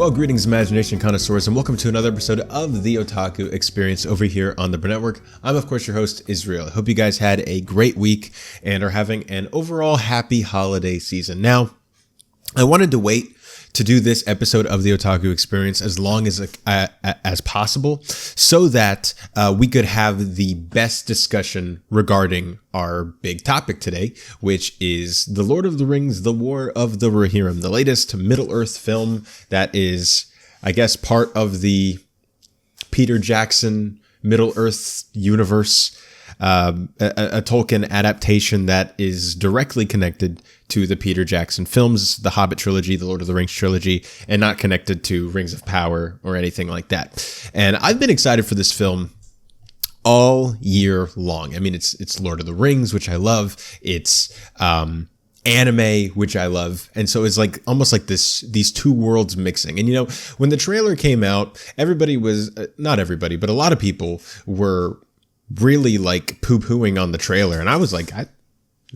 Well, greetings, imagination connoisseurs, and welcome to another episode of the Otaku Experience over here on the Burnett Network. I'm, of course, your host, Israel. I hope you guys had a great week and are having an overall happy holiday season. Now, I wanted to wait to do this episode of the Otaku Experience as long as possible so that we could have the best discussion regarding our big topic today, which is The Lord of the Rings, The War of the Rohirrim, the latest Middle-earth film that is, I guess, part of the Peter Jackson Middle-earth universe, a Tolkien adaptation that is directly connected to the Peter Jackson films, the Hobbit trilogy, the Lord of the Rings trilogy, and not connected to Rings of Power or anything like that. And I've been excited for this film all year long. I mean, it's Lord of the Rings, which I love. It's anime, which I love. And so it's like almost like these two worlds mixing. And you know, when the trailer came out, everybody was, not everybody, but a lot of people were really like poo-pooing on the trailer. And I was like, it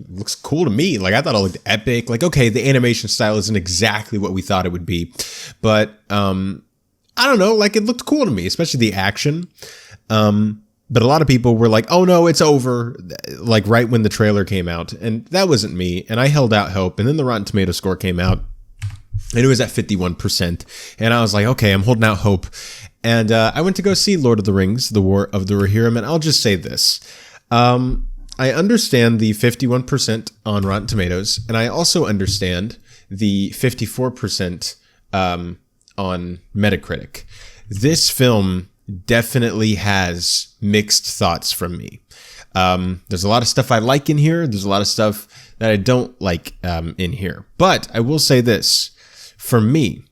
looks cool to me. Like, I thought it looked epic. Like, okay, the animation style isn't exactly what we thought it would be, but I don't know, like, it looked cool to me, especially the action. But a lot of people were like, oh no, it's over, like right when the trailer came out. And that wasn't me. And I held out hope. And then the Rotten Tomato score came out and it was at 51%. And I was like, okay, I'm holding out hope. And I went to go see Lord of the Rings, The War of the Rohirrim. And I'll just say this. I understand the 51% on Rotten Tomatoes, and I also understand the 54% on Metacritic. This film definitely has mixed thoughts from me. There's a lot of stuff I like in here. There's a lot of stuff that I don't like in here. But I will say this. For me,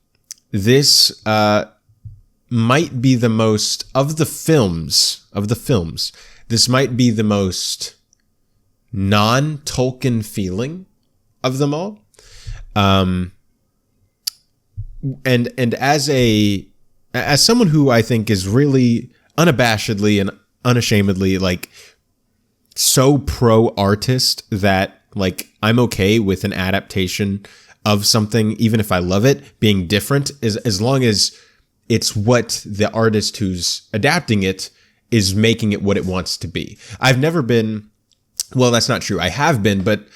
this might be the most, of the films, this might be the most non-Tolkien feeling of them all. And as someone who I think is really unabashedly and unashamedly like so pro artist that like I'm okay with an adaptation of something, even if I love it, being different, as long as it's what the artist who's adapting it is making it what it wants to be. I've never been, well, that's not true. I have been, but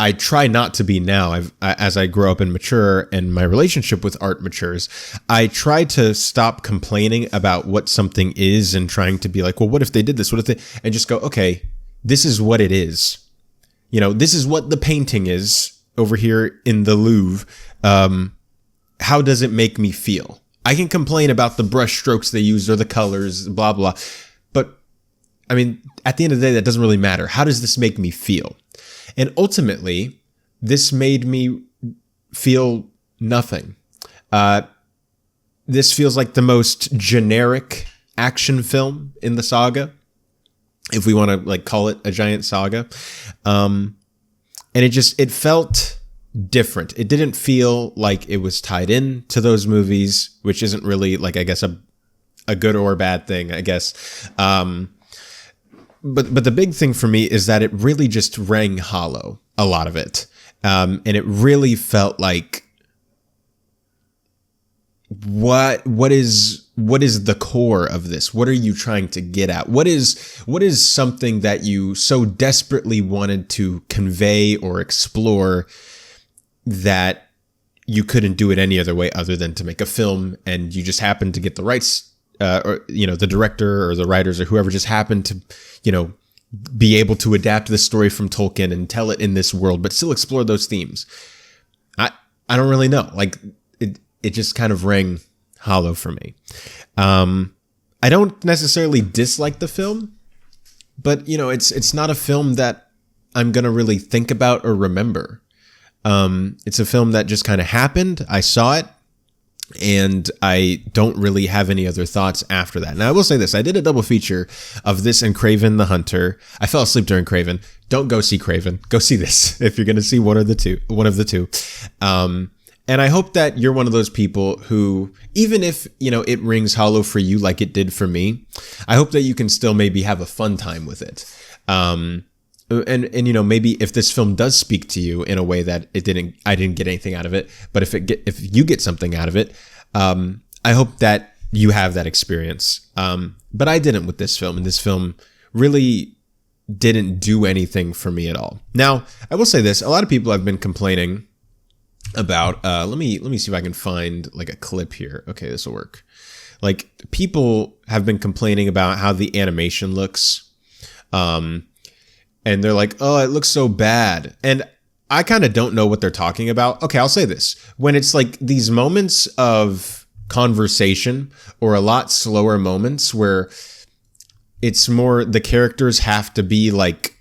I try not to be now. As I grow up and mature and my relationship with art matures, I try to stop complaining about what something is and trying to be like, well, what if they did this? What if they, and just go, okay, this is what it is. You know, this is what the painting is over here in the Louvre. How does it make me feel? I can complain about the brush strokes they used or the colors, blah, blah. But I mean, at the end of the day, that doesn't really matter. How does this make me feel? And ultimately, this made me feel nothing. This feels like the most generic action film in the saga, if we want to like call it a giant saga. And it felt different. It didn't feel like it was tied in to those movies, which isn't really like, I guess, a good or a bad thing, I guess. But the big thing for me is that it really just rang hollow, a lot of it. And it really felt like, what is the core of this? What are you trying to get at? What is something that you so desperately wanted to convey or explore that you couldn't do it any other way other than to make a film, and you just happened to get the rights, or, you know, the director or the writers or whoever just happened to, you know, be able to adapt the story from Tolkien and tell it in this world, but still explore those themes. I don't really know. Like, it just kind of rang hollow for me. I don't necessarily dislike the film, but, you know, it's not a film that I'm going to really think about or remember. It's a film that just kind of happened. I saw it, and I don't really have any other thoughts after that. Now, I will say this. I did a double feature of this and Kraven the Hunter. I fell asleep during Kraven. Don't go see Kraven. Go see this if you're going to see one of the two. And I hope that you're one of those people who, even if, you know, it rings hollow for you like it did for me, I hope that you can still maybe have a fun time with it. And you know, maybe if this film does speak to you in a way that I didn't get anything out of it, but if you get something out of it, I hope that you have that experience. But I didn't with this film, and this film really didn't do anything for me at all. Now, I will say this: a lot of people have been complaining about. Let me see if I can find like a clip here. Okay, this will work. Like, people have been complaining about how the animation looks, and they're like, "Oh, it looks so bad," and I kind of don't know what they're talking about. Okay, I'll say this: when it's like these moments of conversation or a lot slower moments where it's more the characters have to be like,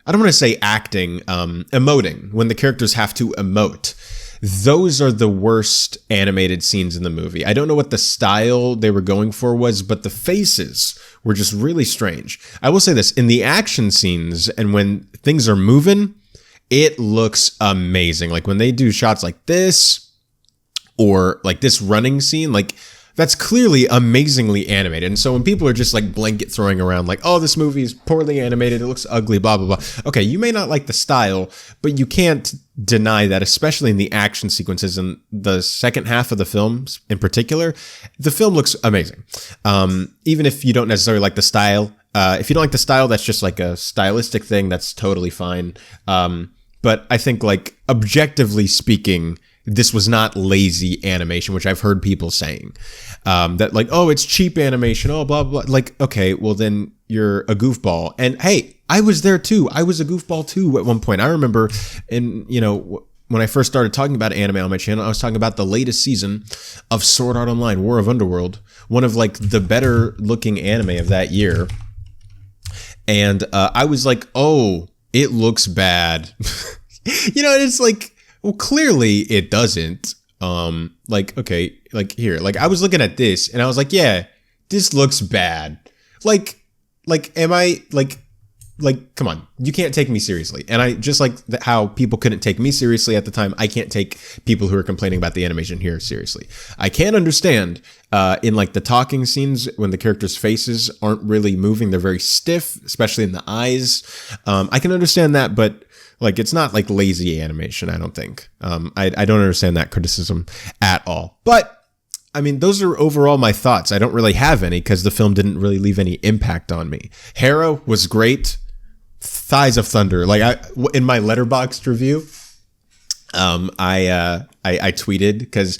I don't want to say acting, emoting, when the characters have to emote. Those are the worst animated scenes in the movie. I don't know what the style they were going for was, but the faces were just really strange. I will say this, in the action scenes and when things are moving, it looks amazing. Like when they do shots like this or like this running scene, like that's clearly amazingly animated. And so when people are just like blanket throwing around like, oh, this movie is poorly animated, it looks ugly, blah, blah, blah. Okay, you may not like the style, but you can't deny that, especially in the action sequences in the second half of the film in particular, the film looks amazing. Even if you don't necessarily like the style, if you don't like the style, that's just like a stylistic thing, that's totally fine. But I think like objectively speaking, this was not lazy animation, which I've heard people saying, that like, oh, it's cheap animation. Oh, blah, blah. Like, okay, well then you're a goofball. And hey, I was there too. I was a goofball too at one point. I remember when I first started talking about anime on my channel, I was talking about the latest season of Sword Art Online, War of Underworld, one of like the better looking anime of that year. And I was like, oh, it looks bad. It's like, well, clearly it doesn't. Like, okay, like here, like I was looking at this and I was like, yeah, this looks bad. Like, am I like, come on, you can't take me seriously. And I just like how people couldn't take me seriously at the time. I can't take people who are complaining about the animation here seriously. I can't understand, in like the talking scenes when the characters' faces aren't really moving. They're very stiff, especially in the eyes. I can understand that, but like, it's not like lazy animation, I don't think. I don't understand that criticism at all. But, I mean, those are overall my thoughts. I don't really have any because the film didn't really leave any impact on me. Hera was great. Thighs of Thunder. Like, in my Letterboxd review, I tweeted because,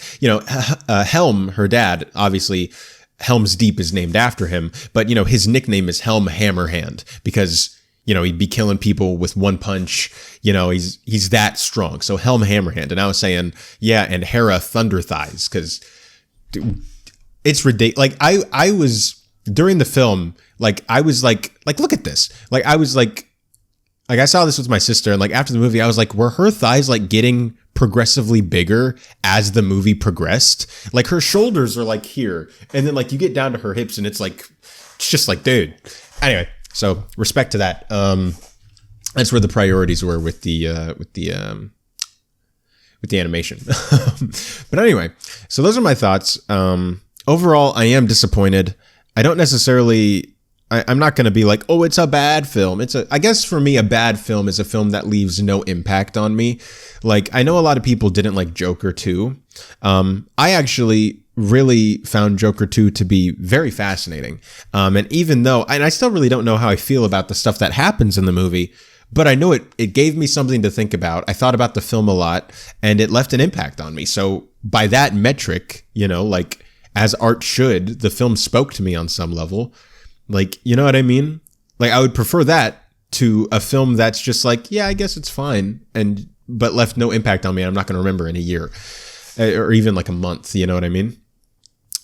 Helm, her dad, obviously, Helm's Deep is named after him. But, his nickname is Helm Hammerhand because he'd be killing people with one punch. He's that strong. So Helm Hammerhand. And I was saying, yeah, and Hera Thunder Thighs, because it's ridiculous. Like I was during the film, like I was like, look at this. Like I was like I saw this with my sister, and like after the movie, I was like, were her thighs like getting progressively bigger as the movie progressed? Like her shoulders are like here, and then like you get down to her hips, and it's just like, dude. Anyway. So respect to that. That's where the priorities were with the animation. But anyway, so those are my thoughts. Overall, I am disappointed. I don't necessarily. I'm not going to be like, oh, it's a bad film. I guess for me, a bad film is a film that leaves no impact on me. Like, I know a lot of people didn't like Joker 2. I actually really found Joker 2 to be very fascinating. And even though, and I still really don't know how I feel about the stuff that happens in the movie, but I know it gave me something to think about. I thought about the film a lot, and it left an impact on me. So by that metric, like as art should, the film spoke to me on some level. Like, you know what I mean? Like, I would prefer that to a film that's just like, yeah, I guess it's fine, but left no impact on me. I'm not going to remember in a year or even like a month. You know what I mean?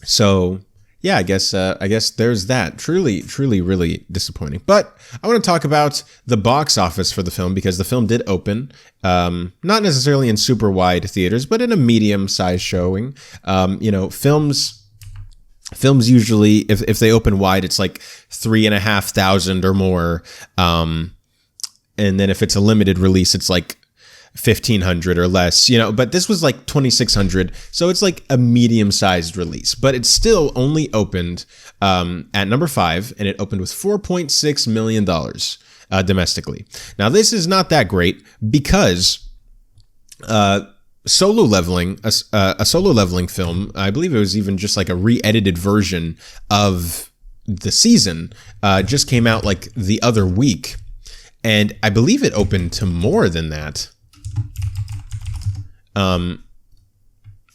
So yeah, I guess there's that. Truly, really disappointing. But I want to talk about the box office for the film, because the film did open, not necessarily in super wide theaters, but in a medium sized showing. Films usually, if they open wide, it's like 3,500 or more. And then if it's a limited release, it's like 1,500 or less, but this was like 2,600. So it's like a medium sized release, but it still only opened at number 5, and it opened with $4.6 million domestically. Now, this is not that great because Solo Leveling, a Solo Leveling film. I believe it was even just like a re-edited version of the season. Just came out like the other week, and I believe it opened to more than that.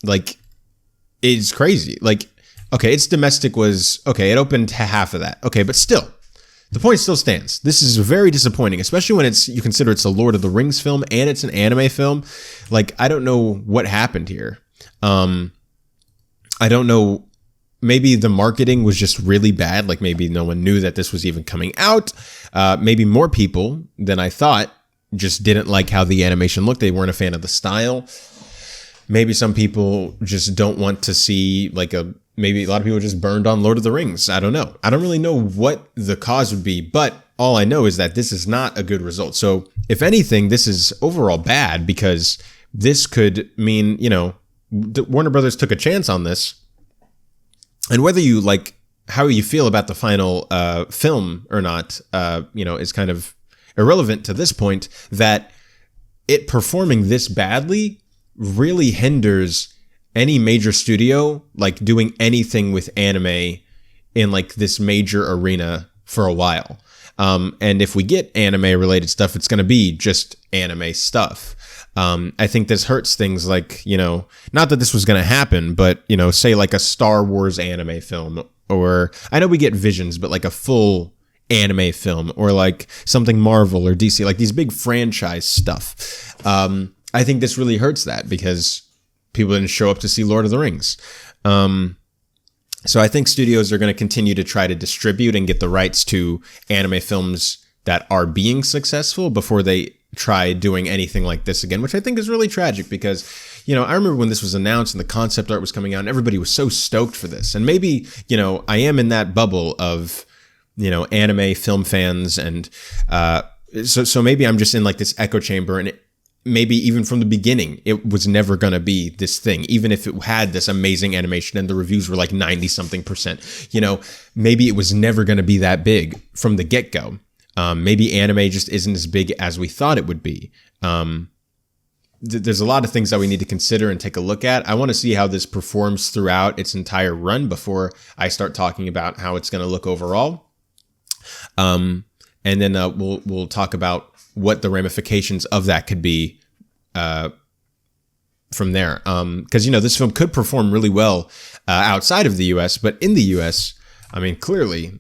Like, it's crazy. Like, okay, its domestic was okay. It opened to half of that. Okay, but still. The point still stands. This is very disappointing, especially when you consider it's a Lord of the Rings film and it's an anime film. Like, I don't know what happened here. I don't know. Maybe the marketing was just really bad. Like, maybe no one knew that this was even coming out. Maybe more people than I thought just didn't like how the animation looked. They weren't a fan of the style. Maybe some people just don't want to see like maybe a lot of people just burned on Lord of the Rings. I don't know. I don't really know what the cause would be, but all I know is that this is not a good result. So if anything, this is overall bad because this could mean, Warner Brothers took a chance on this. And whether you like how you feel about the final film or not, is kind of irrelevant to this point, that it performing this badly really hinders any major studio like doing anything with anime in like this major arena for a while. And if we get anime related stuff, it's going to be just anime stuff. I think this hurts things like, not that this was going to happen, but, say like a Star Wars anime film, or I know we get Visions, but like a full anime film, or like something Marvel or DC, like these big franchise stuff. I think this really hurts that because people didn't show up to see Lord of the Rings. So I think studios are going to continue to try to distribute and get the rights to anime films that are being successful before they try doing anything like this again, which I think is really tragic because, I remember when this was announced and the concept art was coming out and everybody was so stoked for this. And maybe, I am in that bubble of, anime film fans. And so maybe I'm just in like this echo chamber, and maybe even from the beginning, it was never going to be this thing, even if it had this amazing animation and the reviews were like 90 something percent, maybe it was never going to be that big from the get go. Maybe anime just isn't as big as we thought it would be. There's a lot of things that we need to consider and take a look at. I want to see how this performs throughout its entire run before I start talking about how it's going to look overall. And then we'll talk about what the ramifications of that could be from there. Because, this film could perform really well outside of the U.S., but in the U.S., clearly,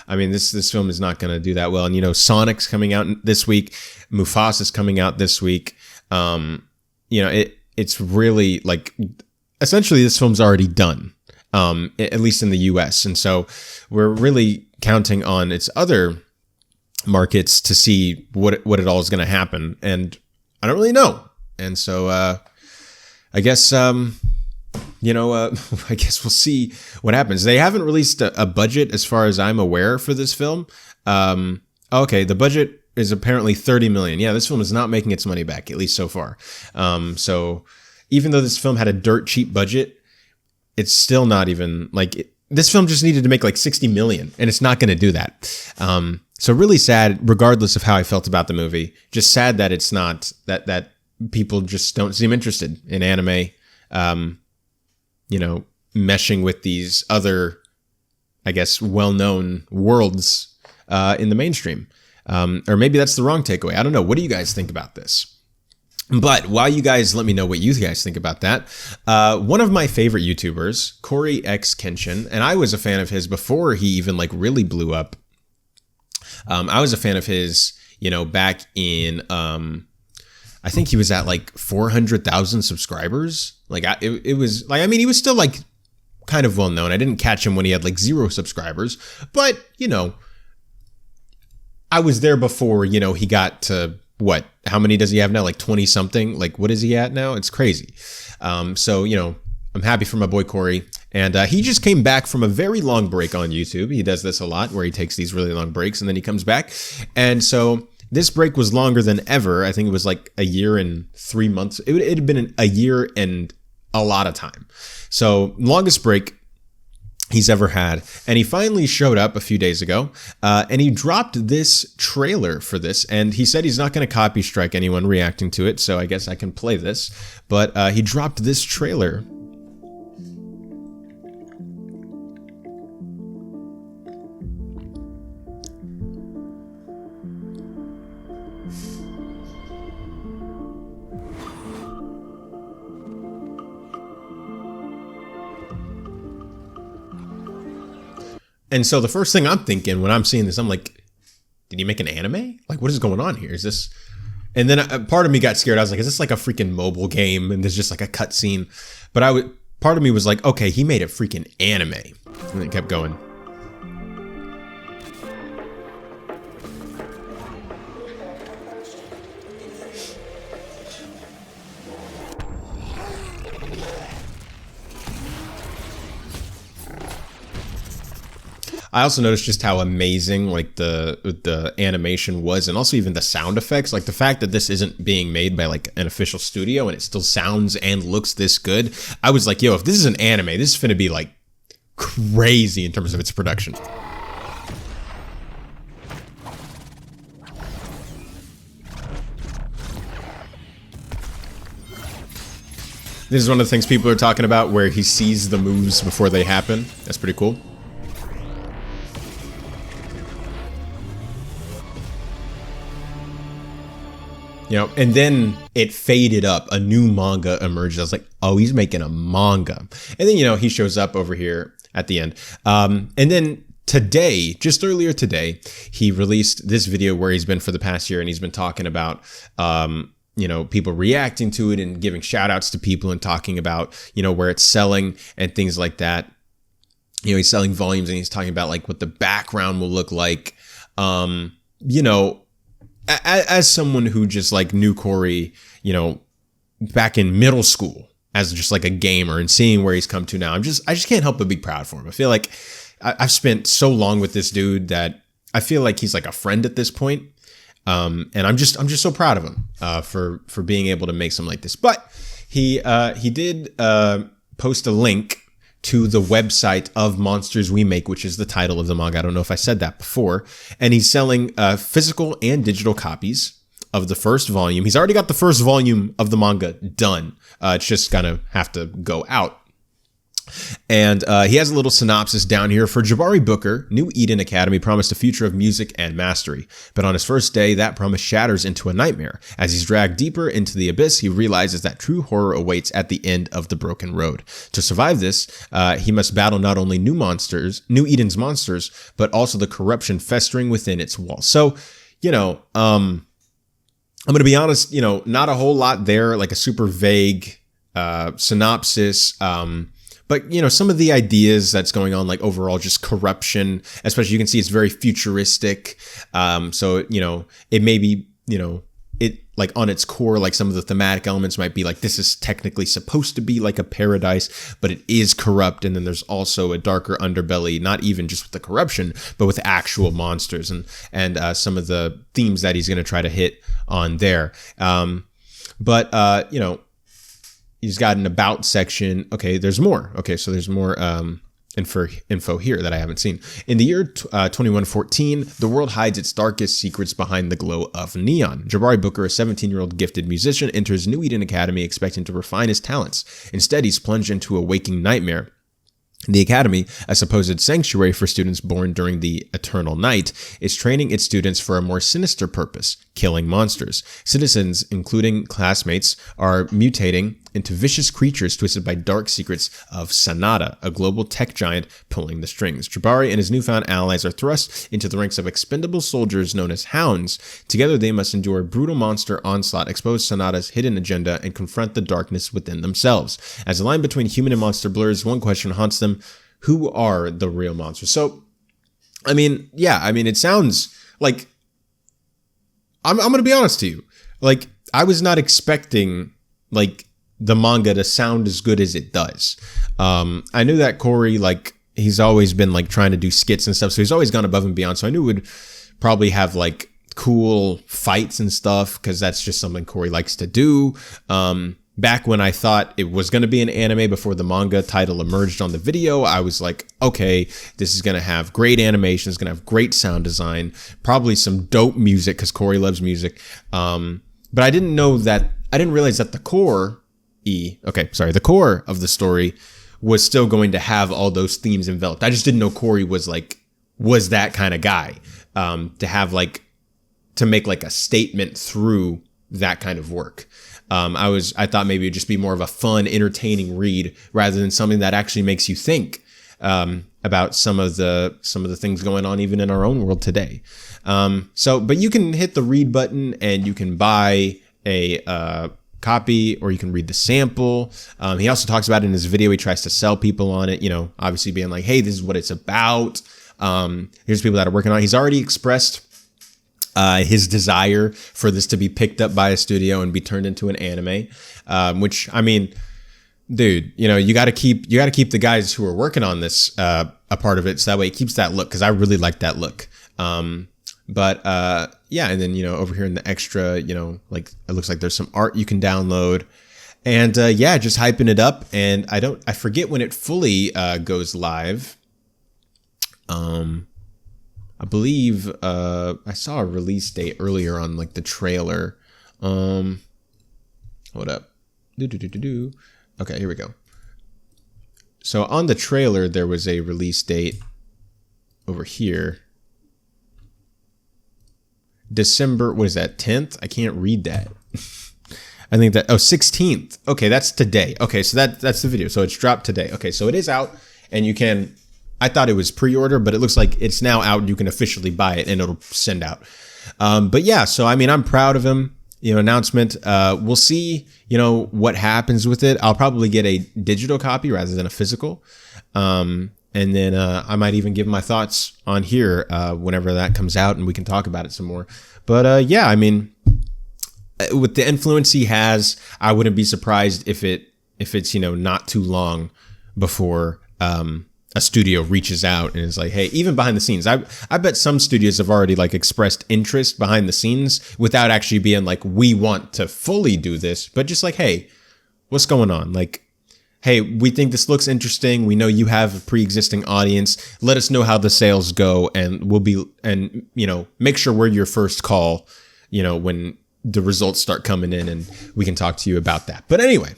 this film is not going to do that well. And, Sonic's coming out this week. Mufasa's coming out this week. It's really like, essentially this film's already done, at least in the U.S. And so we're really counting on its other markets to see what it all is going to happen, and I don't really know. And so I guess I guess we'll see what happens. They haven't released a budget as far as I'm aware for this film. Okay, the budget is apparently 30 million. Yeah, this film is not making its money back, at least so far. So even though this film had a dirt cheap budget, it's still not even like this film just needed to make like 60 million, and it's not going to do that. So really sad, regardless of how I felt about the movie. Just sad that it's not, that people just don't seem interested in anime, meshing with these other, I guess, well-known worlds in the mainstream. Or maybe that's the wrong takeaway. I don't know. What do you guys think about this? But while you guys let me know what you guys think about that, one of my favorite YouTubers, CoryxKenshin, and I was a fan of his before he even like really blew up. I was a fan of his, back in, I think he was at like 400,000 subscribers. Like it was like, he was still like kind of well known. I didn't catch him when he had like 0 subscribers, but I was there before, he got to what, how many does he have now? Like 20 something, like what is he at now? It's crazy. So, I'm happy for my boy Cory. And he just came back from a very long break on YouTube. He does this a lot where he takes these really long breaks and then he comes back. And so this break was longer than ever. I think it was like a year and 3 months. It had been a year and a lot of time. So longest break. he's ever had. And he finally showed up a few days ago, and he dropped this trailer for this. And he said he's not going to copy strike anyone reacting to it, so I guess I can play this. But he dropped this trailer. And so the first thing I'm thinking when I'm seeing this, I'm like, did he make an anime? Like, what is going on here? Is this? And then part of me got scared. I was like, is this like a freaking mobile game? And there's just like a cutscene. But part of me was like, okay, he made a freaking anime. And it kept going. I also noticed just how amazing like the animation was, and also even the sound effects. Like the fact that this isn't being made by like an official studio and it still sounds and looks this good. I was like, yo, if this is an anime, this is finna be like crazy in terms of its production. This is one of the things people are talking about, where he sees the moves before they happen. That's pretty cool. You know, and then it faded up. A new manga emerged. I was like, oh, he's making a manga. And then, you know, he shows up over here at the end. And then today, just earlier today, he released this video where he's been for the past year, and he's been talking about, you know, people reacting to it and giving shout outs to people and talking about, you know, where it's selling and things like that. You know, he's selling volumes, and he's talking about like what the background will look like. You know, as someone who just like knew Cory, you know, back in middle school as just like a gamer, and seeing where he's come to now, I just can't help but be proud for him. I feel like I've spent so long with this dude that I feel like he's like a friend at this point. And I'm just so proud of him, for being able to make something like this. But he did, post a link to the website of Monsters We Make, which is the title of the manga. I don't know if I said that before. And he's selling physical and digital copies of the first volume. He's already got the first volume of the manga done. It's just gonna have to go out. And he has a little synopsis down here. For Jabari Booker, New Eden Academy promised a future of music and mastery. But on his first day, that promise shatters into a nightmare. As he's dragged deeper into the abyss, he realizes that true horror awaits at the end of the broken road. To survive this, he must battle not only New Eden's monsters, but also the corruption festering within its walls. So, you know, I'm going to be honest, you know, not a whole lot there, like a super vague synopsis. But, you know, some of the ideas that's going on, like overall just corruption, especially you can see it's very futuristic. So, you know, it may be, you know, it like on its core, like some of the thematic elements might be like, this is technically supposed to be like a paradise, but it is corrupt. And then there's also a darker underbelly, not even just with the corruption, but with actual monsters and some of the themes that he's going to try to hit on there. But you know, he's got an about section. Okay, there's more. Okay, so there's more info here that I haven't seen. In the year 2114, the world hides its darkest secrets behind the glow of neon. Jabari Booker, a 17-year-old gifted musician, enters New Eden Academy expecting to refine his talents. Instead, he's plunged into a waking nightmare. The Academy, a supposed sanctuary for students born during the eternal night, is training its students for a more sinister purpose, killing monsters. Citizens, including classmates, are mutating into vicious creatures twisted by dark secrets of Sanada, a global tech giant pulling the strings. Jabari and his newfound allies are thrust into the ranks of expendable soldiers known as hounds. Together they must endure a brutal monster onslaught, expose Sanada's hidden agenda, and confront the darkness within themselves. As the line between human and monster blurs, one question haunts them: who are the real monsters? So, I mean, yeah, I mean, it sounds like, I'm going to be honest to you. Like, I was not expecting, like, the manga to sound as good as it does. I knew that Cory, like, he's always been, like, trying to do skits and stuff, so he's always gone above and beyond. So I knew it would probably have, like, cool fights and stuff, because that's just something Cory likes to do. back when I thought it was going to be an anime before the manga title emerged on the video, I was like, okay, this is going to have great animation, it's going to have great sound design, probably some dope music because Cory loves music. But I didn't realize that the core of the story was still going to have all those themes enveloped. I just didn't know Cory was that kind of guy, to make like a statement through that kind of work. I thought maybe it'd just be more of a fun, entertaining read rather than something that actually makes you think about some of the things going on even in our own world today. But you can hit the read button and you can buy a copy, or you can read the sample. He also talks about it in his video. He tries to sell people on it, obviously being like, hey, this is what it's about. Here's people that are working on it. He's already expressed his desire for this to be picked up by a studio and be turned into an anime, which, I mean, dude, you got to keep the guys who are working on this a part of it, so that way it keeps that look, because I really like that look. Yeah, and then over here in the extra, like it looks like there's some art you can download, and just hyping it up. And I forget when it fully goes live. I believe I saw a release date earlier on like the trailer. Hold up. Okay, here we go. So on the trailer there was a release date over here. December, what is that, 10th? I can't read that. I think that 16th. Okay, that's today. Okay, so that's the video. So it's dropped today. Okay, so it is out, and you can, I thought it was pre-order, but it looks like it's now out and you can officially buy it and it'll send out. But yeah, so I mean, I'm proud of him. Announcement. We'll see, what happens with it. I'll probably get a digital copy rather than a physical. And then I might even give my thoughts on here whenever that comes out, and we can talk about it some more. But yeah, I mean, with the influence he has, I wouldn't be surprised if it's not too long before a studio reaches out and is like, hey, even behind the scenes, I bet some studios have already like expressed interest behind the scenes without actually being like, we want to fully do this, but just like, hey, what's going on? Like, hey, we think this looks interesting. We know you have a pre-existing audience. Let us know how the sales go, and make sure we're your first call, when the results start coming in, and we can talk to you about that. But anyway,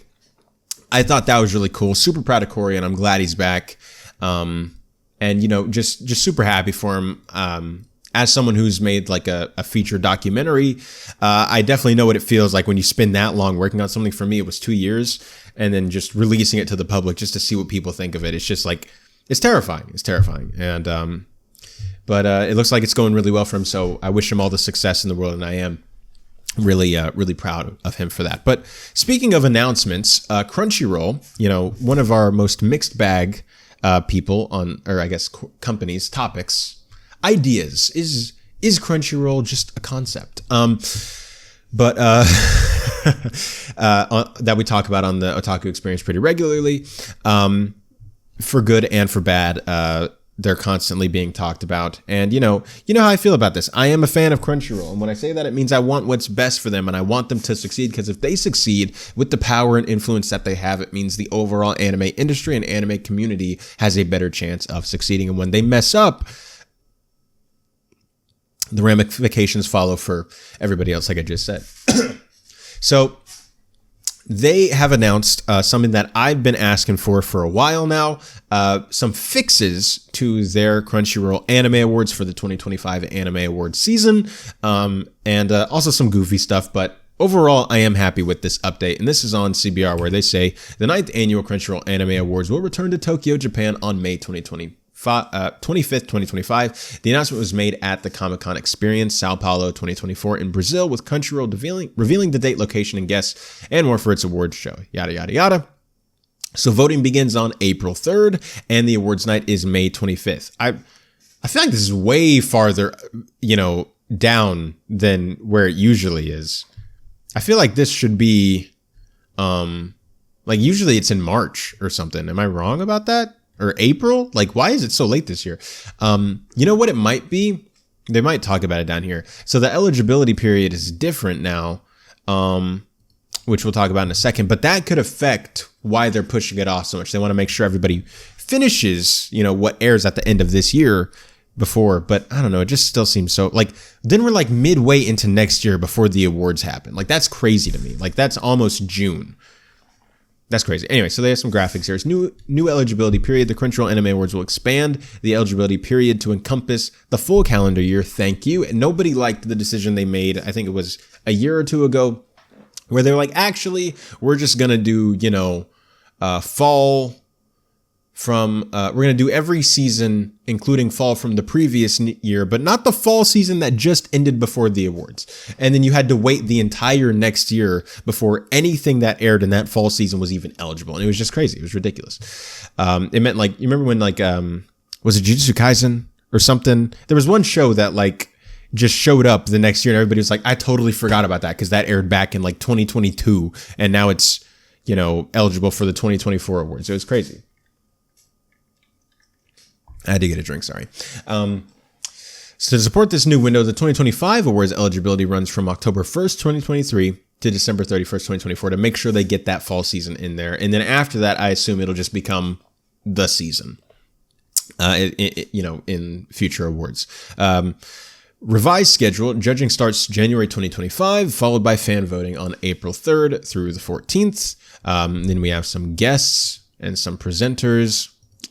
I thought that was really cool. Super proud of Cory, and I'm glad he's back. Just super happy for him. As someone who's made like a feature documentary, I definitely know what it feels like when you spend that long working on something. For me, it was 2 years, and then just releasing it to the public just to see what people think of it. It's just like, it's terrifying. It's terrifying. And, but it looks like it's going really well for him. So I wish him all the success in the world. And I am really proud of him for that. But speaking of announcements, Crunchyroll, one of our most mixed bag people companies, topics, ideas. Is Crunchyroll just a concept? That we talk about on the Otaku Experience pretty regularly, for good and for bad. They're constantly being talked about, and you know how I feel about this. I am a fan of Crunchyroll, and when I say that, it means I want what's best for them, and I want them to succeed, because if they succeed with the power and influence that they have, it means the overall anime industry and anime community has a better chance of succeeding. And when they mess up, the ramifications follow for everybody else, like I just said. So they have announced something that I've been asking for a while now, some fixes to their Crunchyroll Anime Awards for the 2025 Anime Awards season, and also some goofy stuff, but overall, I am happy with this update. And this is on CBR, where they say the 9th annual Crunchyroll Anime Awards will return to Tokyo, Japan on May 25th, 2025. The announcement was made at the Comic-Con Experience, Sao Paulo 2024 in Brazil, with Crunchyroll revealing the date, location, and guests, and more for its awards show. Yada, yada, yada. So voting begins on April 3rd, and the awards night is May 25th. I feel like this is way farther, down than where it usually is. I feel like this should be, usually it's in March or something. Am I wrong about that? Or April? Like, why is it so late this year? You know what it might be? They might talk about it down here. So the eligibility period is different now. which we'll talk about in a second. But that could affect why they're pushing it off so much. They want to make sure everybody finishes, what airs at the end of this year before. But I don't know. It just still seems so then we're like midway into next year before the awards happen. Like, that's crazy to me. Like, that's almost June. That's crazy. Anyway, so they have some graphics here. It's new eligibility period. The Crunchyroll Anime Awards will expand the eligibility period to encompass the full calendar year. Thank you. And nobody liked the decision they made. I think it was a year or two ago, where they're like, actually, we're just going to do, fall from, we're going to do every season, including fall from the previous year, but not the fall season that just ended before the awards. And then you had to wait the entire next year before anything that aired in that fall season was even eligible. And it was just crazy. It was ridiculous. It meant you remember when was it Jujutsu Kaisen or something? There was one show that just showed up the next year and everybody was like, I totally forgot about that because that aired back in 2022 and now it's, eligible for the 2024 awards. It was crazy. I had to get a drink, sorry. So to support this new window, the 2025 awards eligibility runs from October 1st, 2023 to December 31st, 2024 to make sure they get that fall season in there. And then after that, I assume it'll just become the season, in future awards. Revised schedule, judging starts January 2025, followed by fan voting on April 3rd through the 14th. Then we have some guests and some presenters,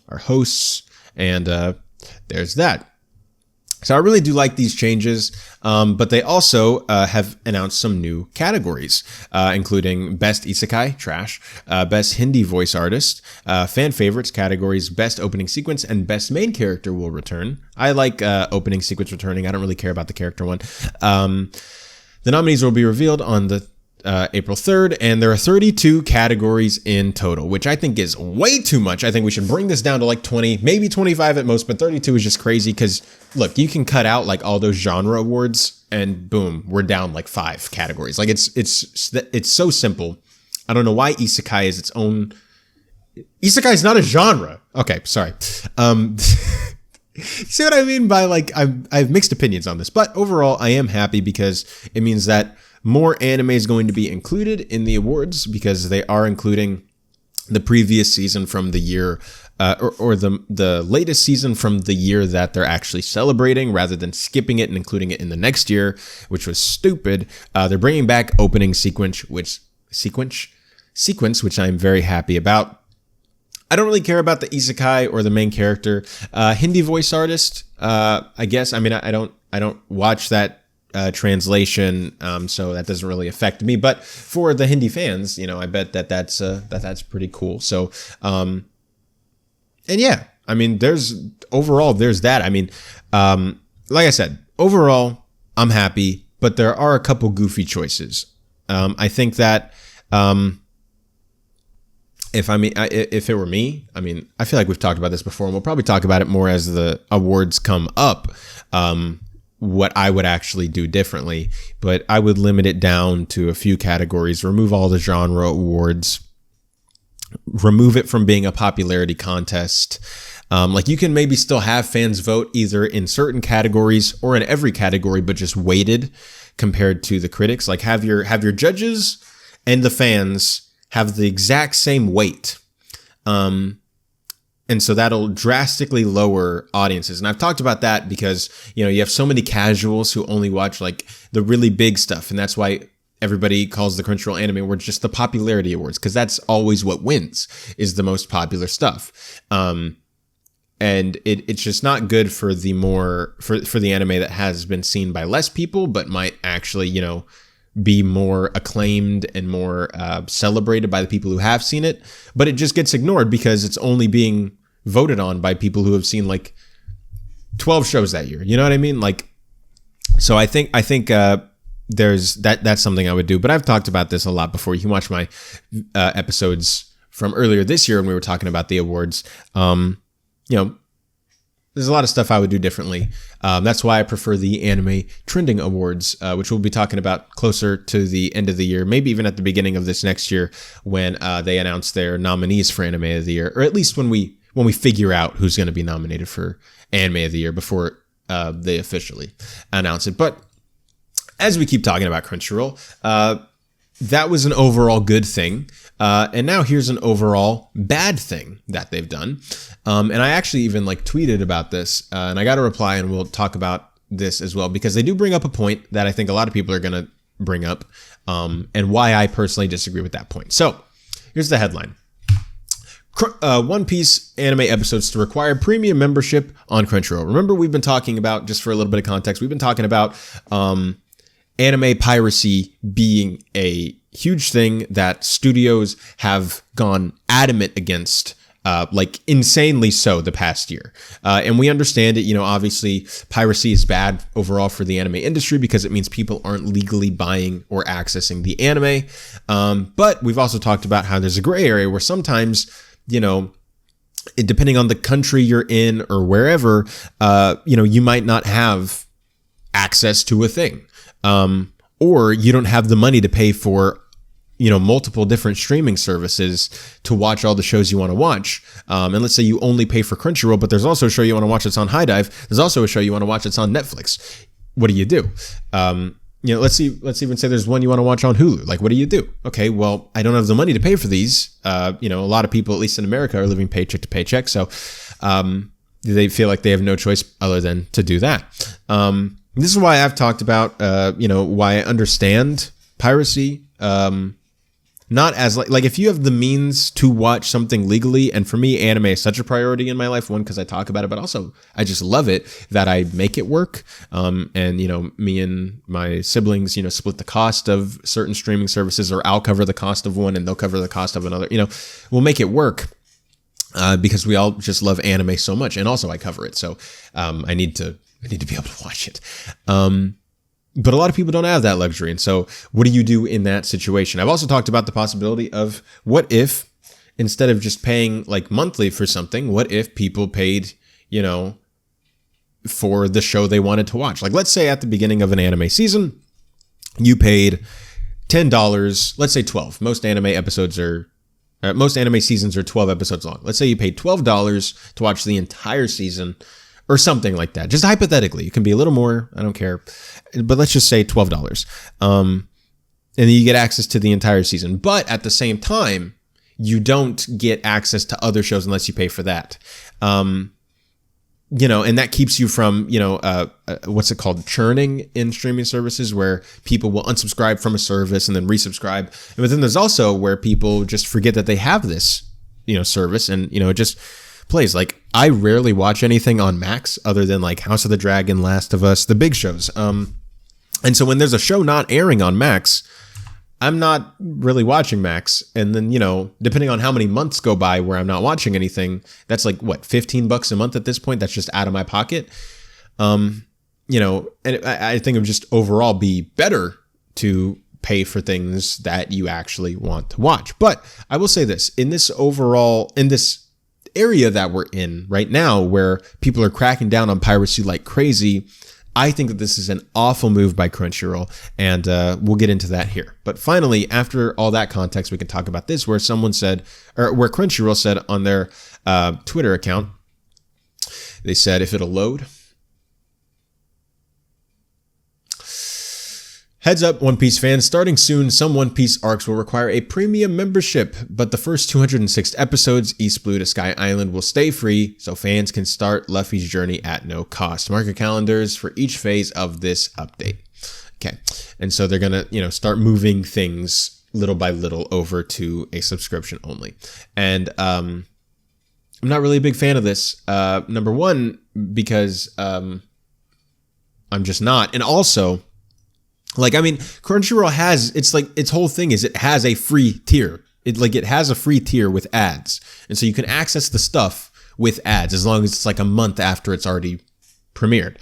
our hosts, and there's that. So I really do like these changes, but they also have announced some new categories, including Best Isekai, trash, Best Hindi Voice Artist, Fan Favorites categories, Best Opening Sequence, and Best Main Character will return. I like Opening Sequence returning. I don't really care about the character one. The nominees will be revealed on the April 3rd, and there are 32 categories in total, which I think is way too much. I think we should bring this down to 20, maybe 25 at most, but 32 is just crazy because, look, you can cut out all those genre awards and boom, we're down 5 categories. It's so simple. I don't know why Isekai is its own. Isekai is not a genre. Okay, sorry. See what I mean by I have mixed opinions on this, but overall I am happy because it means that more anime is going to be included in the awards because they are including the previous season from the year or the latest season from the year that they're actually celebrating rather than skipping it and including it in the next year, which was stupid. They're bringing back Opening Sequence, which I'm very happy about. I don't really care about the isekai or the main character. Hindi Voice Artist, I guess. I mean, I don't watch that translation, so that doesn't really affect me. But for the Hindi fans, I bet that's pretty cool. So, and yeah, I mean, there's that. I mean, like I said, overall, I'm happy, but there are a couple goofy choices. I think that if it were me, I mean, I feel like we've talked about this before, and we'll probably talk about it more as the awards come up. What I would actually do differently, but I would limit it down to a few categories, remove all the genre awards, remove it from being a popularity contest. You can maybe still have fans vote either in certain categories or in every category, but just weighted compared to the critics. Have your judges and the fans have the exact same weight. And so that'll drastically lower audiences. And I've talked about that because, you have so many casuals who only watch the really big stuff. And that's why everybody calls the Crunchyroll Anime Awards just the popularity awards, because that's always what wins, is the most popular stuff. And it's just not good for the for the anime that has been seen by less people, but might actually, be more acclaimed and more celebrated by the people who have seen it. But it just gets ignored because it's only being voted on by people who have seen 12 shows that year. You know what I mean? So I think there's that's something I would do. But I've talked about this a lot before. You can watch my episodes from earlier this year when we were talking about the awards. There's a lot of stuff I would do differently. That's why I prefer the Anime Trending Awards, which we'll be talking about closer to the end of the year, maybe even at the beginning of this next year when they announce their nominees for Anime of the Year, or at least when we figure out who's going to be nominated for Anime of the Year before they officially announce it. But as we keep talking about Crunchyroll, that was an overall good thing. And now here's an overall bad thing that they've done. And I actually even like tweeted about this, and I got a reply, and we'll talk about this as well, because they do bring up a point that I think a lot of people are going to bring up, and why I personally disagree with that point. So here's the headline. One Piece anime episodes to require premium membership on Crunchyroll. Remember, we've been talking about, just for a little bit of context, we've been talking about anime piracy being a huge thing that studios have gone adamant against, like insanely so the past year. And we understand it, obviously piracy is bad overall for the anime industry because it means people aren't legally buying or accessing the anime. But we've also talked about how there's a gray area where sometimes, depending on the country you're in or wherever, you might not have access to a thing. Or you don't have the money to pay for, multiple different streaming services to watch all the shows you want to watch. And let's say you only pay for Crunchyroll, but there's also a show you want to watch that's on High Dive. There's also a show you want to watch that's on Netflix. What do you do? Let's even say there's one you want to watch on Hulu. Like, what do you do? Okay, well, I don't have the money to pay for these. A lot of people, at least in America, are living paycheck to paycheck. So they feel like they have no choice other than to do that. This is why I've talked about, why I understand piracy. Not as like if you have the means to watch something legally, and for me, anime is such a priority in my life. One, because I talk about it, but also I just love it that I make it work. And me and my siblings, split the cost of certain streaming services, or I'll cover the cost of one and they'll cover the cost of another. We'll make it work because we all just love anime so much, and also I cover it, so I need to be able to watch it. But a lot of people don't have that luxury. And so what do you do in that situation? I've also talked about the possibility of, what if instead of just paying like monthly for something, what if people paid, for the show they wanted to watch? Like, let's say at the beginning of an anime season, you paid $10, let's say 12. Most anime seasons are 12 episodes long. Let's say you paid $12 to watch the entire season, or something like that. Just hypothetically, it can be a little more, I don't care, but let's just say $12. And then you get access to the entire season. But at the same time, you don't get access to other shows unless you pay for that. And that keeps you from, what's it called? Churning in streaming services, where people will unsubscribe from a service and then resubscribe. But then there's also where people just forget that they have this, service, and, it just plays. Like, I rarely watch anything on Max other than like House of the Dragon, Last of Us, the big shows. And so when there's a show not airing on Max, I'm not really watching Max. And then, depending on how many months go by where I'm not watching anything, that's like what, $15 a month at this point? That's just out of my pocket. And I think it would just overall be better to pay for things that you actually want to watch. But I will say this, in this area that we're in right now, where people are cracking down on piracy like crazy, I think that this is an awful move by Crunchyroll, and we'll get into that here. But finally, after all that context, we can talk about this, where where Crunchyroll said on their Twitter account, they said, if it'll load. Heads up, One Piece fans, starting soon, some One Piece arcs will require a premium membership, but the first 206 episodes, East Blue to Sky Island, will stay free, so fans can start Luffy's journey at no cost. Mark your calendars for each phase of this update. Okay, and so they're gonna, start moving things little by little over to a subscription only. And I'm not really a big fan of this. Number one, because I'm just not, and also, Crunchyroll has, its whole thing is it has a free tier. It has a free tier with ads. And so you can access the stuff with ads as long as it's like a month after it's already premiered.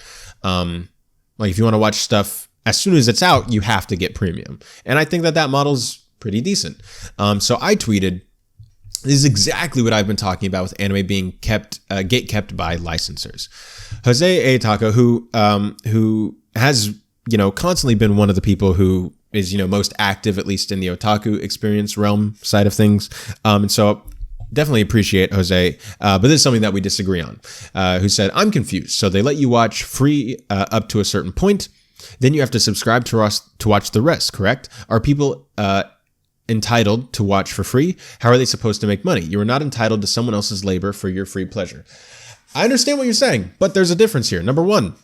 If you want to watch stuff as soon as it's out, you have to get premium. And I think that model's pretty decent. So I tweeted, this is exactly what I've been talking about with anime being gate-kept by licensors. Jose Otaku, who has constantly been one of the people who is, most active, at least in the Otaku Experience realm side of things. And so definitely appreciate Jose. But this is something that we disagree on, who said, I'm confused. So they let you watch free up to a certain point. Then you have to subscribe to us to watch the rest, correct? Are people entitled to watch for free? How are they supposed to make money? You are not entitled to someone else's labor for your free pleasure. I understand what you're saying, but there's a difference here. Number one,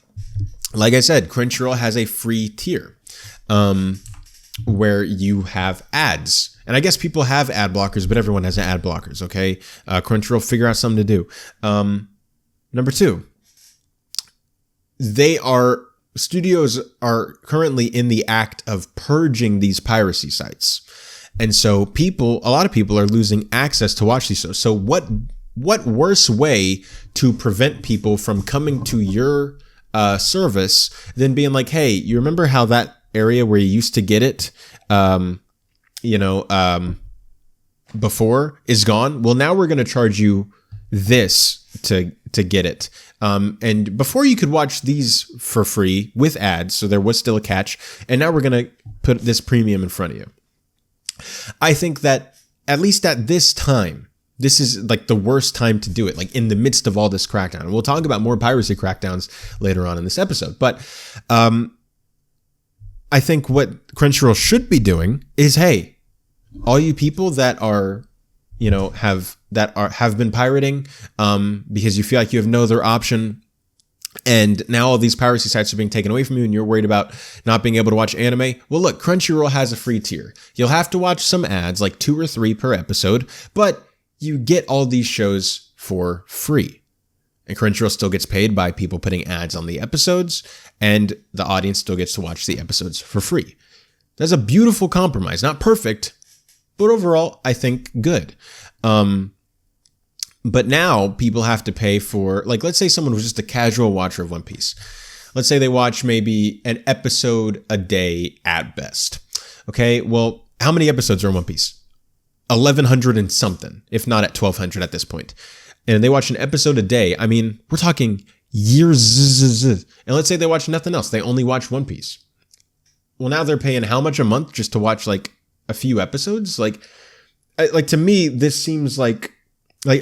like I said, Crunchyroll has a free tier where you have ads. And I guess people have ad blockers, but everyone has ad blockers, okay? Crunchyroll, figure out something to do. Number two, studios are currently in the act of purging these piracy sites. And so a lot of people are losing access to watch these shows. So what worse way to prevent people from coming to your service than being like, hey, you remember how that area where you used to get it, before is gone? Well, now we're going to charge you this to get it. And before you could watch these for free with ads, so there was still a catch. And now we're going to put this premium in front of you. I think that at least at this time, this is like the worst time to do it, like in the midst of all this crackdown. And we'll talk about more piracy crackdowns later on in this episode. But I think what Crunchyroll should be doing is, hey, all you people that are, have been pirating because you feel like you have no other option, and now all these piracy sites are being taken away from you and you're worried about not being able to watch anime. Well, look, Crunchyroll has a free tier. You'll have to watch some ads, like 2 or 3 per episode, but you get all these shows for free. And Crunchyroll still gets paid by people putting ads on the episodes, and the audience still gets to watch the episodes for free. That's a beautiful compromise. Not perfect, but overall, I think good. But now people have to pay for, like, let's say someone was just a casual watcher of One Piece. Let's say they watch maybe an episode a day at best. Okay, well, how many episodes are in One Piece? 1,100 and something, if not at 1,200 at this point. And they watch an episode a day. I mean, we're talking years. And let's say they watch nothing else. They only watch One Piece. Well, now they're paying how much a month just to watch like a few episodes? Like to me, this seems like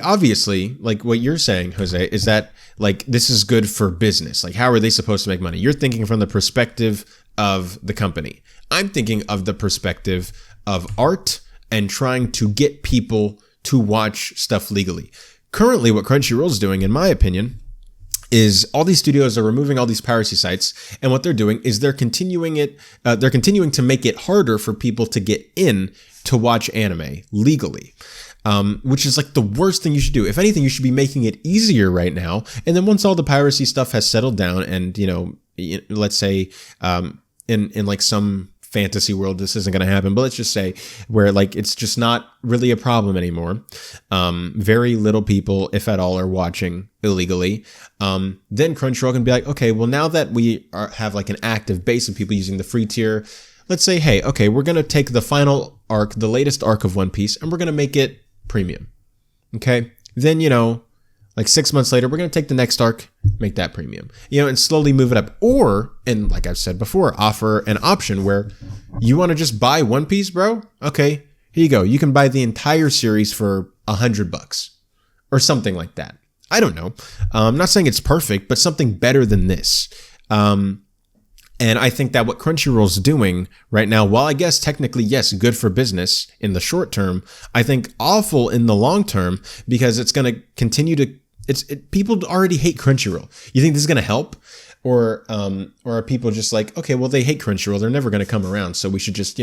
obviously, like what you're saying, Jose, is that like this is good for business. Like, how are they supposed to make money? You're thinking from the perspective of the company. I'm thinking of the perspective of art and trying to get people to watch stuff legally. Currently, what Crunchyroll is doing, in my opinion, is all these studios are removing all these piracy sites, and what they're doing is they're continuing to make it harder for people to get in to watch anime legally. Which is like the worst thing you should do. If anything, you should be making it easier right now. And then once all the piracy stuff has settled down, and let's say in like some fantasy world this isn't going to happen, but let's just say where like it's just not really a problem anymore. Very little people, if at all, are watching illegally. Then Crunchyroll can be like, okay, well, now that we have like an active base of people using the free tier, let's say, hey, okay, we're going to take the final arc, the latest arc of One Piece, and we're going to make it premium. Okay. Then, like 6 months later, we're going to take the next arc, make that premium, and slowly move it up. Or, and like I've said before, offer an option where you want to just buy One Piece, bro. Okay. Here you go. You can buy the entire series for $100 or something like that. I don't know. I'm not saying it's perfect, but something better than this. And I think that what Crunchyroll's doing right now, while I guess technically, yes, good for business in the short term, I think awful in the long term, because it's going to continue to, people already hate Crunchyroll. You think this is going to help? Or are people just like, okay, well, they hate Crunchyroll, they're never going to come around, so we should just,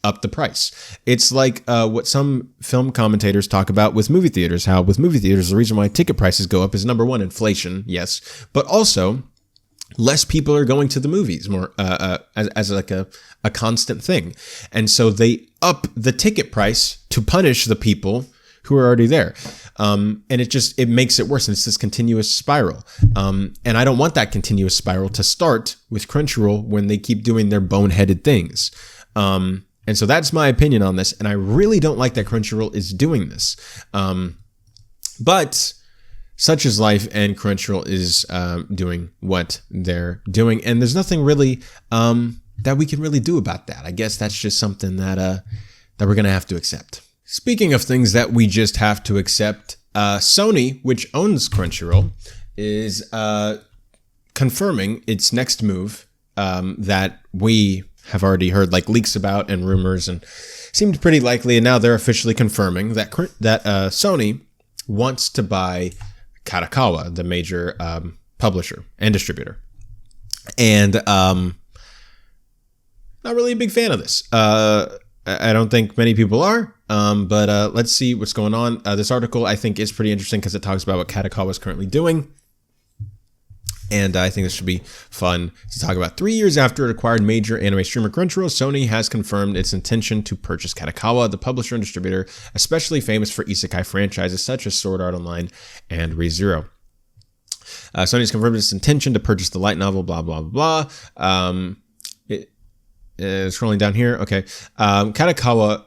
up the price. It's like what some film commentators talk about with movie theaters, how with movie theaters, the reason why ticket prices go up is number one, inflation, yes, but also less people are going to the movies more as like a constant thing. And so they up the ticket price to punish the people who are already there. And it makes it worse. And it's this continuous spiral. And I don't want that continuous spiral to start with Crunchyroll when they keep doing their boneheaded things. And so that's my opinion on this. And I really don't like that Crunchyroll is doing this. But such is life, and Crunchyroll is doing what they're doing, and there's nothing really that we can really do about that. I guess that's just something that we're gonna have to accept. Speaking of things that we just have to accept, Sony, which owns Crunchyroll, is confirming its next move that we have already heard like leaks about and rumors and seemed pretty likely. And now they're officially confirming that Sony wants to buy Kadokawa, the major publisher and distributor. And not really a big fan of this. I don't think many people are, but let's see what's going on. This article, I think, is pretty interesting because it talks about what Kadokawa is currently doing. And I think this should be fun to talk about. 3 years after it acquired major anime streamer Crunchyroll, Sony has confirmed its intention to purchase Kadokawa, the publisher and distributor, especially famous for isekai franchises such as Sword Art Online and Re:Zero. Sony's confirmed its intention to purchase the light novel, blah, blah, blah. Scrolling down here, okay. Kadokawa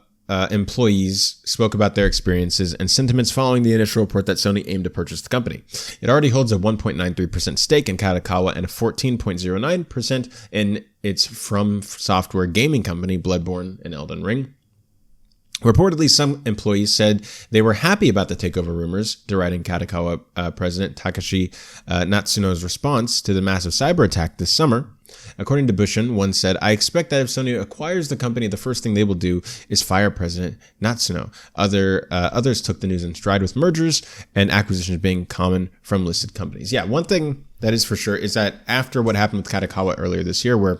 employees spoke about their experiences and sentiments following the initial report that Sony aimed to purchase the company. It already holds a 1.93% stake in Kadokawa and a 14.09% in its From Software gaming company, Bloodborne and Elden Ring. Reportedly, some employees said they were happy about the takeover rumors, deriding Kadokawa President Takashi Natsuno's response to the massive cyber attack this summer. According to Bushin, one said, "I expect that if Sony acquires the company, the first thing they will do is fire President Natsuno." Others took the news in stride, with mergers and acquisitions being common from listed companies. Yeah, one thing that is for sure is that after what happened with Kadokawa earlier this year, where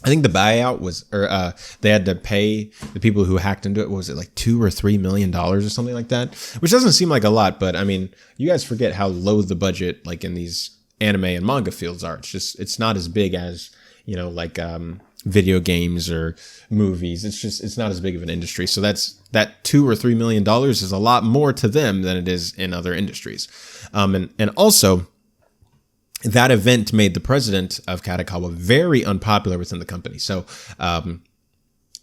I think the buyout was, they had to pay the people who hacked into it, what was it, like $2 or $3 million or something like that? Which doesn't seem like a lot, but I mean, you guys forget how low the budget, like in these anime and manga fields are. It's not as big as, like video games or movies. It's not as big of an industry. So that $2 or $3 million is a lot more to them than it is in other industries. And also, that event made the president of Kadokawa very unpopular within the company. So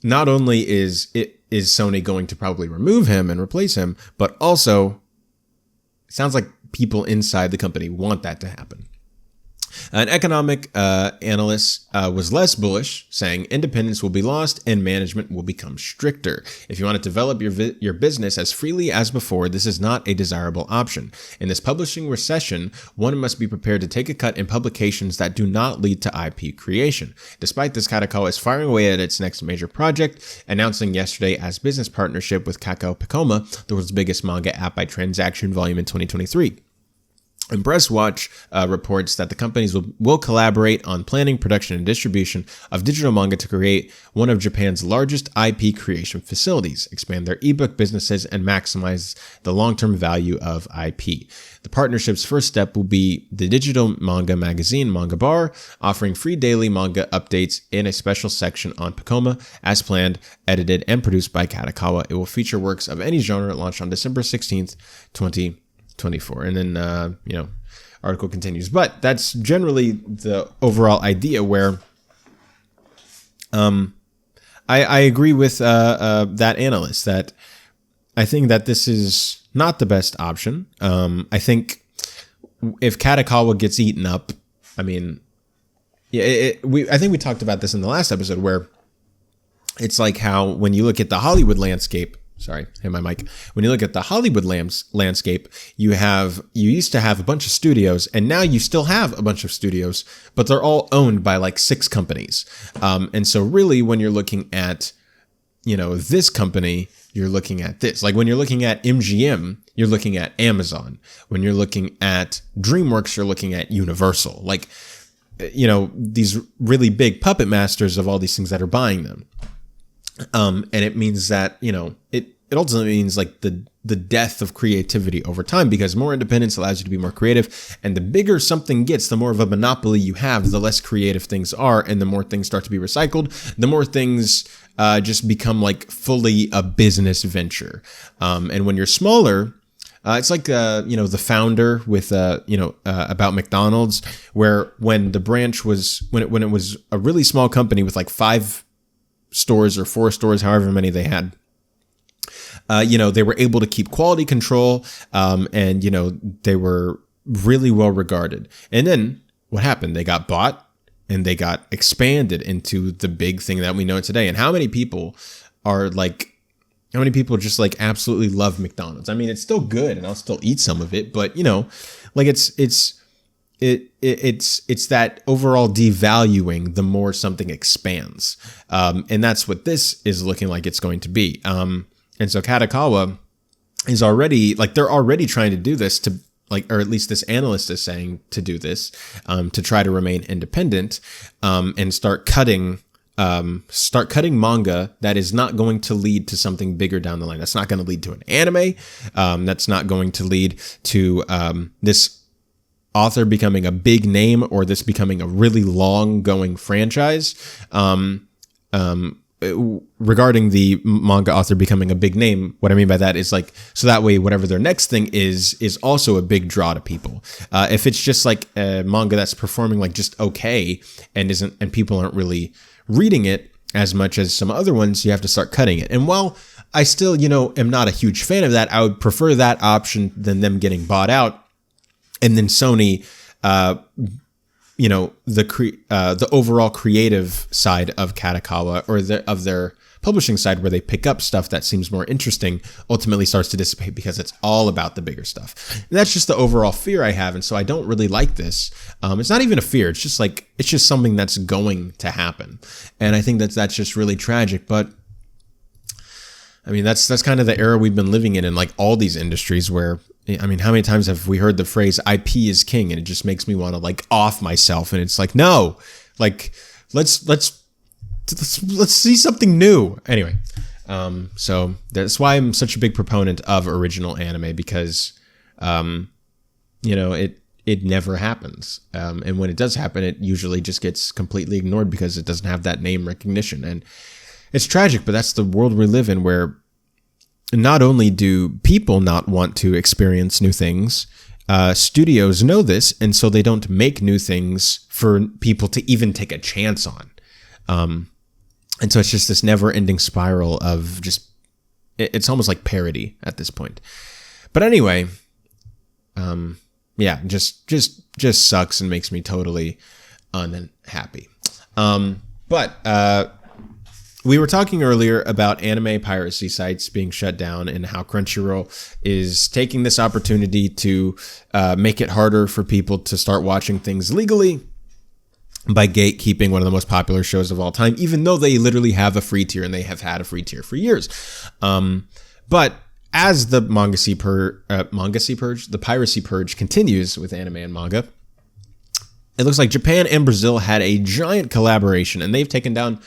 not only is Sony going to probably remove him and replace him, but also it sounds like people inside the company want that to happen. An economic analyst was less bullish, saying independence will be lost and management will become stricter. If you want to develop your business as freely as before, this is not a desirable option. In this publishing recession, one must be prepared to take a cut in publications that do not lead to IP creation. Despite this, Kadokawa is firing away at its next major project, announcing yesterday as business partnership with Kakao Piccoma, the world's biggest manga app by transaction volume in 2023. And Presswatch reports that the companies will collaborate on planning, production, and distribution of digital manga to create one of Japan's largest IP creation facilities, expand their ebook businesses, and maximize the long-term value of IP. The partnership's first step will be the digital manga magazine, Manga Bar, offering free daily manga updates in a special section on Piccoma, as planned, edited, and produced by Kadokawa. It will feature works of any genre, launched on December 16th, 2024. And then, article continues. But that's generally the overall idea where I agree with that analyst that I think that this is not the best option. I think if Kadokawa gets eaten up, I mean, I think we talked about this in the last episode where it's like how when you look at the Hollywood landscape, sorry, hit my mic. When you look at the Hollywood landscape, you used to have a bunch of studios, and now you still have a bunch of studios, but they're all owned by like 6 companies. And so really when you're looking at, this company, you're looking at this. Like when you're looking at MGM, you're looking at Amazon. When you're looking at DreamWorks, you're looking at Universal. Like, these really big puppet masters of all these things that are buying them. And it means that, it ultimately means like the death of creativity over time, because more independence allows you to be more creative. And the bigger something gets, the more of a monopoly you have, the less creative things are. And the more things start to be recycled, the more things just become like fully a business venture. And when you're smaller, it's like, the founder with, about McDonald's, where when the branch was, when it was a really small company with like 5 stores or 4 stores, however many they had, they were able to keep quality control, and, they were really well regarded. And then what happened? They got bought and they got expanded into the big thing that we know today. And how many people just like absolutely love McDonald's? I mean, it's still good and I'll still eat some of it, but, like it's it's that overall devaluing the more something expands. And that's what this is looking like it's going to be. And so Kadokawa is already, like, they're already trying to do this to, like, or at least this analyst is saying to do this, to try to remain independent, and start cutting manga that is not going to lead to something bigger down the line. That's not going to lead to an anime. That's not going to lead to this author becoming a big name or this becoming a really long going franchise. Regarding the manga author becoming a big name, what I mean by that is, like, so that way whatever their next thing is also a big draw to people. If it's just like a manga that's performing like just okay and people aren't really reading it as much as some other ones, you have to start cutting it. And while I still, am not a huge fan of that, I would prefer that option than them getting bought out and then Sony, the overall creative side of Kadokawa or of their publishing side, where they pick up stuff that seems more interesting, ultimately starts to dissipate because it's all about the bigger stuff. And that's just the overall fear I have. And so I don't really like this. It's not even a fear. It's just something that's going to happen. And I think that's just really tragic. But I mean, that's kind of the era we've been living in like all these industries where, I mean, how many times have we heard the phrase IP is king? And it just makes me want to like off myself. And it's like, no, like let's see something new. Anyway, so that's why I'm such a big proponent of original anime, because, it never happens. And when it does happen, it usually just gets completely ignored because it doesn't have that name recognition. And it's tragic, but that's the world we live in, where not only do people not want to experience new things, studios know this, and so they don't make new things for people to even take a chance on. And so it's just this never-ending spiral of just, it's almost like parody at this point. But anyway, just sucks and makes me totally unhappy. We were talking earlier about anime piracy sites being shut down and how Crunchyroll is taking this opportunity to make it harder for people to start watching things legally by gatekeeping one of the most popular shows of all time, even though they literally have a free tier and they have had a free tier for years. But as the the piracy purge continues with anime and manga, it looks like Japan and Brazil had a giant collaboration, and they've taken down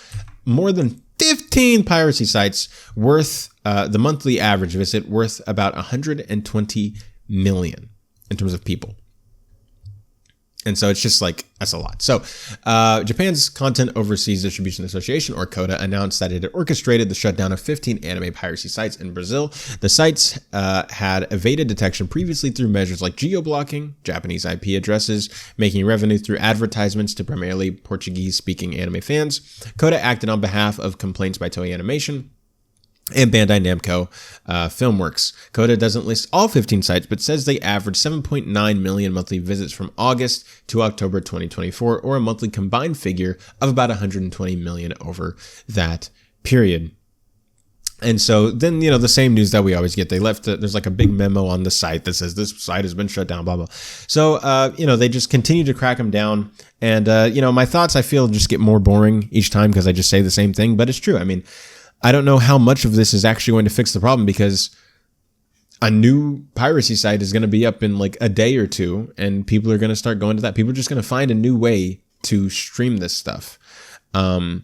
more than 15 piracy sites worth the monthly average visit worth about 120 million in terms of people. And so it's just like, that's a lot. So Japan's Content Overseas Distribution Association, or CODA, announced that it had orchestrated the shutdown of 15 anime piracy sites in Brazil. The sites had evaded detection previously through measures like geo-blocking, Japanese IP addresses, making revenue through advertisements to primarily Portuguese-speaking anime fans. CODA acted on behalf of complaints by Toei Animation and Bandai Namco Filmworks. CODA doesn't list all 15 sites, but says they averaged 7.9 million monthly visits from August to October 2024, or a monthly combined figure of about 120 million over that period. And so then, the same news that we always get, there's like a big memo on the site that says this site has been shut down, blah, blah. So, they just continue to crack them down. And, my thoughts, I feel, just get more boring each time because I just say the same thing, but it's true. I mean, I don't know how much of this is actually going to fix the problem, because a new piracy site is going to be up in like a day or two, and people are going to start going to that. People are just going to find a new way to stream this stuff. And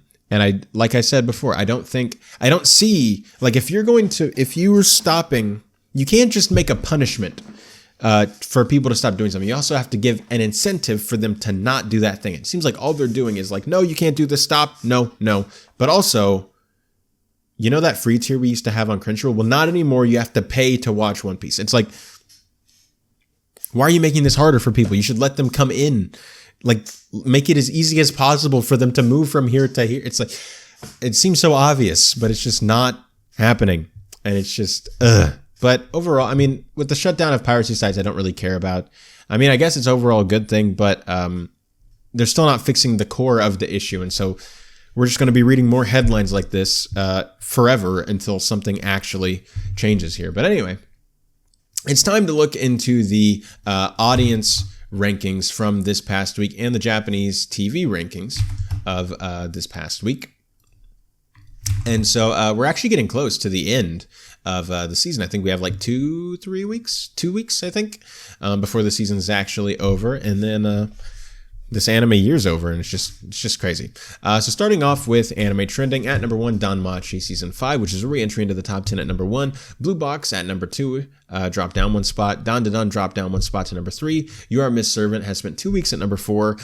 like I said before, I don't see, like, if you were stopping, you can't just make a punishment for people to stop doing something. You also have to give an incentive for them to not do that thing. It seems like all they're doing is like, no, you can't do this, stop, no. But also, that free tier we used to have on Crunchyroll? Well, not anymore. You have to pay to watch One Piece. It's like, why are you making this harder for people? You should let them come in. Like, make it as easy as possible for them to move from here to here. It's like, it seems so obvious, but it's just not happening. And it's just, But overall, I mean, with the shutdown of piracy sites, I don't really care about. I mean, I guess it's overall a good thing, but they're still not fixing the core of the issue. And so we're just going to be reading more headlines like this forever until something actually changes here. But anyway, it's time to look into the audience rankings from this past week and the Japanese TV rankings of this past week. And so we're actually getting close to the end of the season. I think we have like 2 weeks, I think, before the season's actually over. And then this anime year's over, and it's just crazy. So starting off with anime trending at number 1, Danmachi Season 5, which is a re-entry into the top 10 at number 1. Blue Box at number 2, dropped down 1 spot. Dan dropped down 1 spot to number 3. You Are Miss Servant has spent 2 weeks at number 4.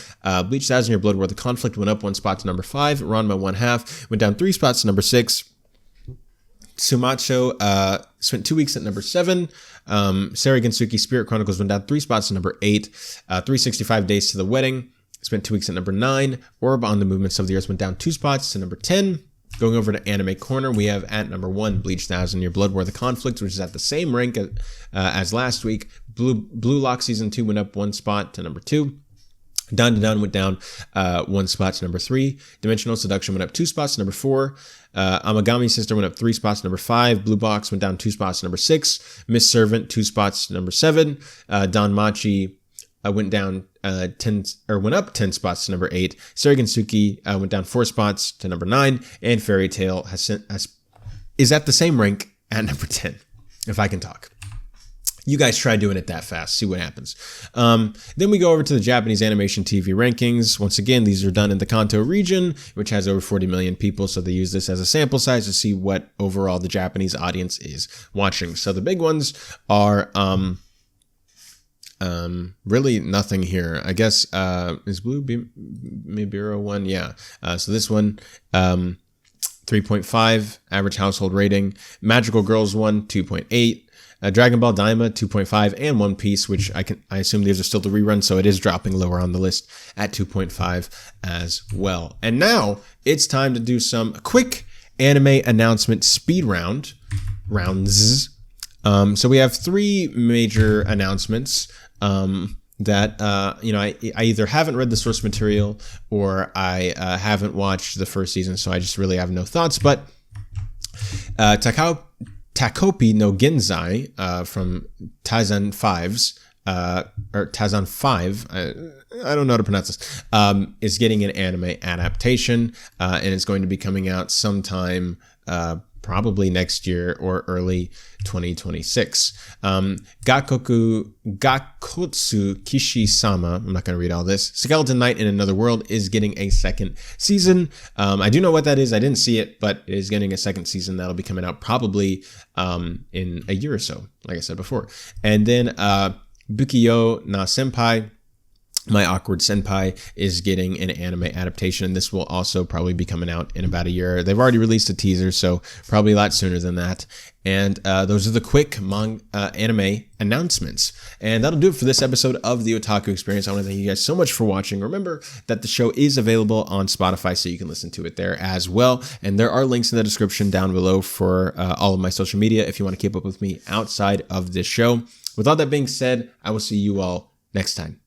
Bleach Thousand Year Blood War the Conflict went up 1 spot to number 5. Ranma 1/2 went down 3 spots to number 6. Sumacho spent 2 weeks at number 7. Saragensuki Spirit Chronicles went down 3 spots to number 8. 365 Days to the Wedding spent 2 weeks at number 9. Orb on the Movements of the Earth went down 2 spots to number 10. Going over to Anime Corner, we have at number 1, Bleach Thousand Year Blood War the Conflict, which is at the same rank as last week. Blue Lock Season 2 went up 1 spot to number 2. Dan went down 1 spot to number 3. Dimensional Seduction went up 2 spots to number 4. Amagami Sister went up 3 spots to number 5. Blue Box went down 2 spots to number 6. Miss Servant 2 spots to number 7. Danmachi went up 10 spots to number 8. Saragensuki went down 4 spots to number 9, and Fairy Tail is at the same rank at number 10. If I can talk. You guys try doing it that fast. See what happens. Then we go over to the Japanese animation TV rankings. Once again, these are done in the Kanto region, which has over 40 million people. So they use this as a sample size to see what overall the Japanese audience is watching. So the big ones are really nothing here. I guess is Blue Mibiro 1? Yeah. So this one 3.5 average household rating. Magical Girls 1 2.8. Dragon Ball Daima 2.5, and One Piece, which I assume these are still the rerun, so it is dropping lower on the list at 2.5 as well. And now it's time to do some quick anime announcement speed rounds. So we have 3 major announcements that I either haven't read the source material or I haven't watched the first season, so I just really have no thoughts. But Takopi no Genzai from Taizan 5's, or Taizan 5, I don't know how to pronounce this, is getting an anime adaptation, and it's going to be coming out sometime probably next year or early 2026. Gakotsu Kishi-sama, I'm not going to read all this, Skeleton Knight in Another World is getting a second season. I do know what that is. I didn't see it, but it is getting a second season. That'll be coming out probably in a year or so, like I said before. And then Bukiyo na Senpai, My Awkward Senpai, is getting an anime adaptation. This will also probably be coming out in about a year. They've already released a teaser, so probably a lot sooner than that. And those are the quick anime announcements. And that'll do it for this episode of the Otaku Experience. I want to thank you guys so much for watching. Remember that the show is available on Spotify, so you can listen to it there as well. And there are links in the description down below for all of my social media if you want to keep up with me outside of this show. With all that being said, I will see you all next time.